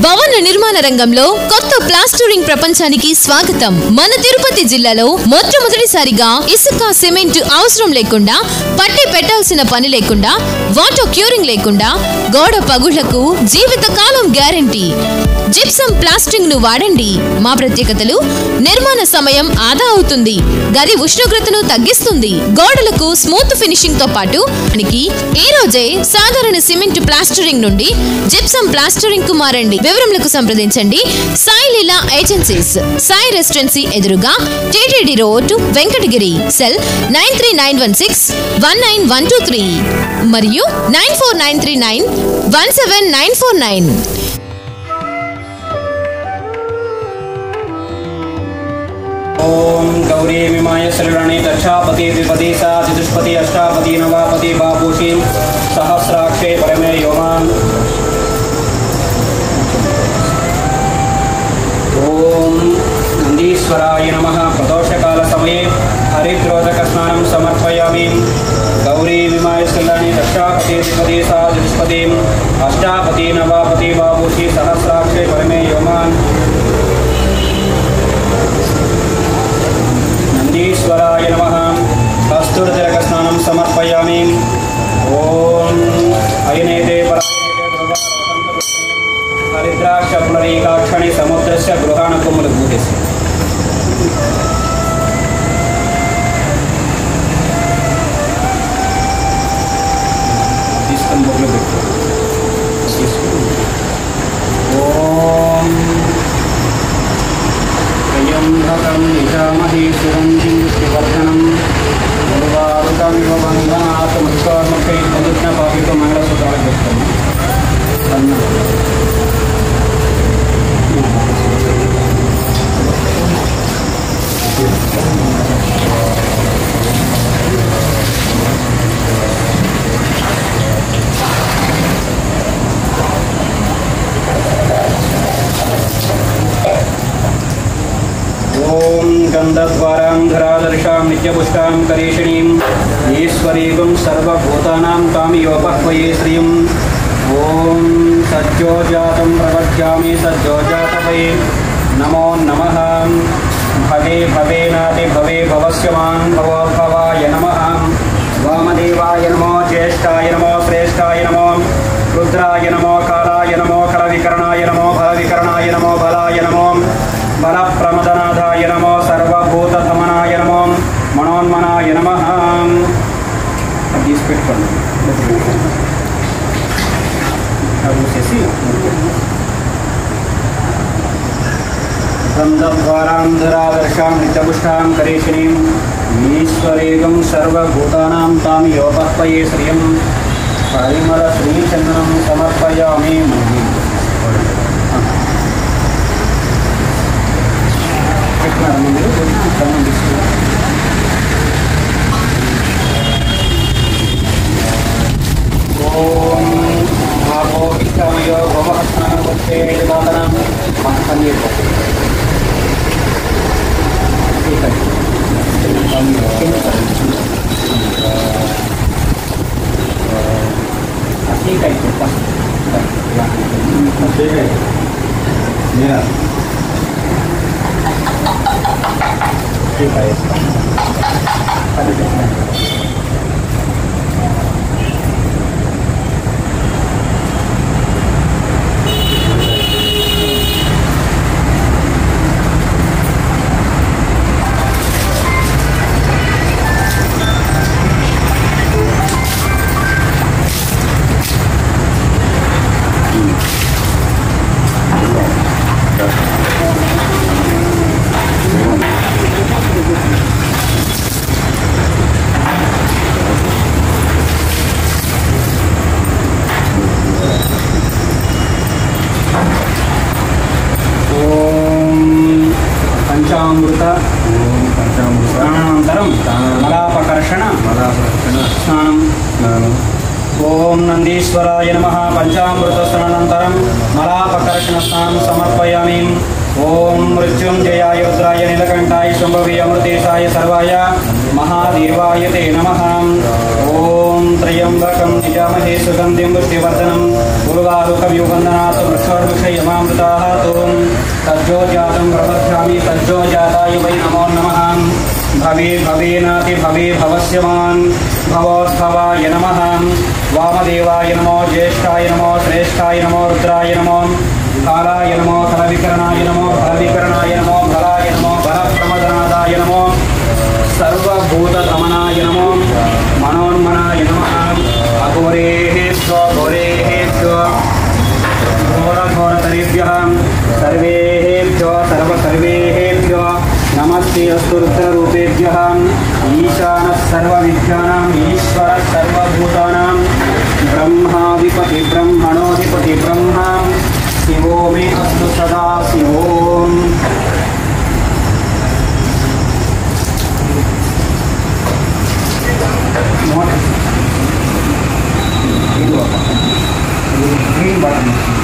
భవన నిర్మాణ రంగంలో కొత్త ప్లాస్టరింగ్ ప్రపంచానికి స్వాగతం. మన తిరుపతి జిల్లాలో మొట్టమొదటిసారిగా ఇసుక సిమెంట్ అవసరం లేకుండా, పట్టి పెట్టాల్సిన పని లేకుండా, వాటర్ క్యూరింగ్ లేకుండా, గోడ పగుళ్లకు జీవిత కాలం గ్యారంటీ. జిప్సమ్ ప్లాస్టింగ్ ను వాడండి. మా ప్రత్యేకతలు: నిర్మాణ సమయం ఆదా అవుతుంది, గది ఉష్ణోగ్రతను తగ్గిస్తుంది, గోడలకు స్మూత్ ఫినిషింగ్ తో పాటు ఈ రోజే సాధారణ సిమెంట్ ప్లాస్టరింగ్ నుండి జిప్సమ్ ప్లాస్టరింగ్ కు మారండి. వివరములకు సంప్రదించండి సాయి లీలా ఏజెన్సీస్, సాయి రెసిడెన్సీ ఎదురుగా, టీటీడీ రోడ్, వెంకటగిరి. సెల్ 9391619123 మరియు 9493917949. ओम गौरी विमाय शरणे दक्षापति द्विपति सा चतुष्पति अष्टापति नवापति बाबूषी सहस्राक्षे परमे योमान। ओम नंदीश्वराय नमः। प्रदोषकाल समये हरिद्रोदक स्नानं समर्पयामि। गौरी विमाय शरणे दक्षापति द्विपति सा चतुष्पति अष्टापति नवापति बाबूषी सहस्राक्षे परमे योमान। ईश्वराय नमः। कस्तूरतिलक स्नानं समर्पयामि। ओम अयनेते हरिद्राक्ष पुनरीकाक्षणे समुद्रस्य गृहाणकुमुलभूतस्य ओम त्र्यंबकं यजामहे सुगन्धिं पुष्टिवर्धनं उर्वारुकमिव बन्धनात् मुक्तोन्मुखैः प्रदुष्णपापितो मङ्गलसूत्रालभ्यस्तम्। ओम गंधद्वारां धरादर्शां नित्यपुष्टां करीषिणीं ईश्वरीगं सर्वभूतानां कामयोपह्वये श्रियं। ओम सज्जोजातं प्रवक्ष्यामि सज्जोजातवे नमो नमः। भवे भवेनाति भवे भवस्यमान् भवो भवाय नमः। वामदेवाय नमो, ज्येष्ठाय नमो, श्रेष्ठाय नमो, रुद्राय नमो, कालाय नमो, खलविकरणाय नमो, फलविकरणाय नमो, बलाय नमो, बलप्रमदनाथाय नमो, सर्वभूतधमनाय नमो, मनोन्मनाय नमः। गन्धद्वारां धरादर्शां नित्यपुष्टां करीषिणीं ईश्वरेगं सर्वभूतानां तामियोपह्वये श्रियं। परिमलश्रीचन्दनं समर्पयामि। ओम आपो इष्टमयो भवः स्नानवत्ते दातनं महत्पनीर ठीक है। ठीक है मेरा ठीक है। स्नानानन्तरं मलापकर्षण स्नानं। ओम नंदीश्वराय नमः। पंचामृत स्नानानन्तरं मलापकर्षण स्नानं समर्पयामि। ओम मृत्युंजयाय रुद्राय नीलकंठाय शंभवे अमृतेशाय सर्वाय महादेवाय ते नमः। ओम त्र्यंबकं यजामहे सुगंधिं पुष्टिवर्धनं गुरुवारुकव्युवन्दनात् वृक्षोर्विषयमामृताः तों तज्जोजातं प्रपद्यामि तज्जोजाताय वै नमो नमः भवे भवेनाति भवे भवस्यमान् भवोद्भवाय नमः वामदेवाय नमो ज्येष्ठाय नमो श्रेष्ठाय नमो रुद्राय नमो कालाय नमो फलविकरणाय नमो फलविकरणाय नमो बलाय नमो बलप्रमदनादाय नमो सर्वभूतदमनाय नमो मनोन्मनाय नमः अघोरेः स्वघोरेः घोरघोरतरेभ्यः सर्वेभ्यो सर्वसर्वेभ्यो नमस्ते अस्तु रुद्ररूपेभ्यः ईशानः सर्वविद्यानाम् ईश्वरः सर्वभूतानां ब्रह्माधिपति ब्रह्मणोऽधिपति ब्रह्मा शिवो मे अस्तु सदा शिवोम् ग्रीन बटन